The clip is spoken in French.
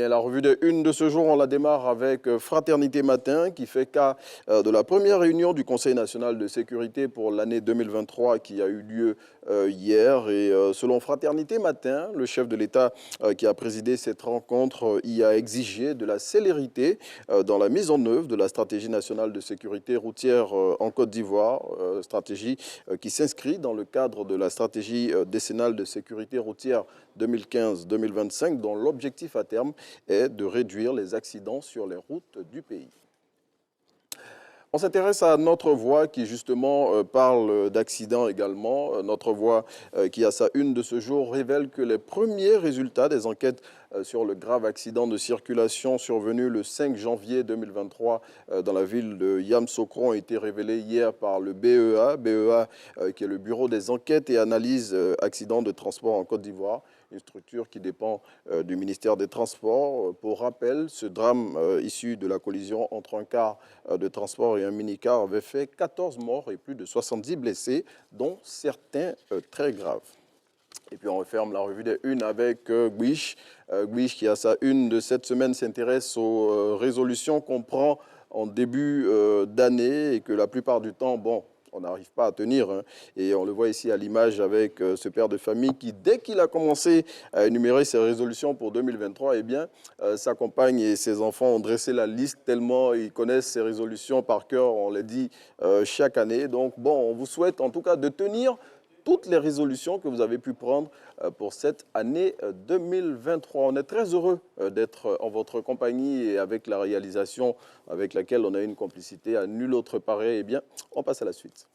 bien, la revue des Unes de ce jour, on la démarre avec Fraternité Matin, qui fait cas de la première réunion du Conseil national de sécurité pour l'année 2023 qui a eu lieu hier. Et selon Fraternité Matin, le chef de l'État qui a présidé cette rencontre y a exigé de la célérité dans la mise en œuvre de la stratégie nationale de sécurité routière en Côte d'Ivoire, stratégie qui s'inscrit dans le cadre de la stratégie décennale de sécurité routière 2015-2025, dont l'objectif à terme est de réduire les accidents sur les routes du pays. On s'intéresse à Notre Voix qui justement parle d'accidents également. Notre Voix qui a sa une de ce jour révèle que les premiers résultats des enquêtes sur le grave accident de circulation survenu le 5 janvier 2023 dans la ville de Yamoussoukro ont été révélés hier par le BEA qui est le Bureau des enquêtes et analyses accidents de transport en Côte d'Ivoire, une structure qui dépend du ministère des Transports. Pour rappel, ce drame issu de la collision entre un car de transport et un minicar avait fait 14 morts et plus de 70 blessés, dont certains très graves. Et puis on referme la revue des Unes avec Gwish. Gwish qui a sa une de cette semaine s'intéresse aux résolutions qu'on prend en début d'année et que la plupart du temps, bon, on n'arrive pas à tenir. Hein. Et on le voit ici à l'image avec ce père de famille qui, dès qu'il a commencé à énumérer ses résolutions pour 2023, eh bien, sa compagne et ses enfants ont dressé la liste tellement ils connaissent ces résolutions par cœur, on les dit chaque année. Donc, bon, on vous souhaite en tout cas de tenir toutes les résolutions que vous avez pu prendre pour cette année 2023. On est très heureux d'être en votre compagnie et avec la réalisation avec laquelle on a une complicité à nul autre pareil. Eh bien, on passe à la suite.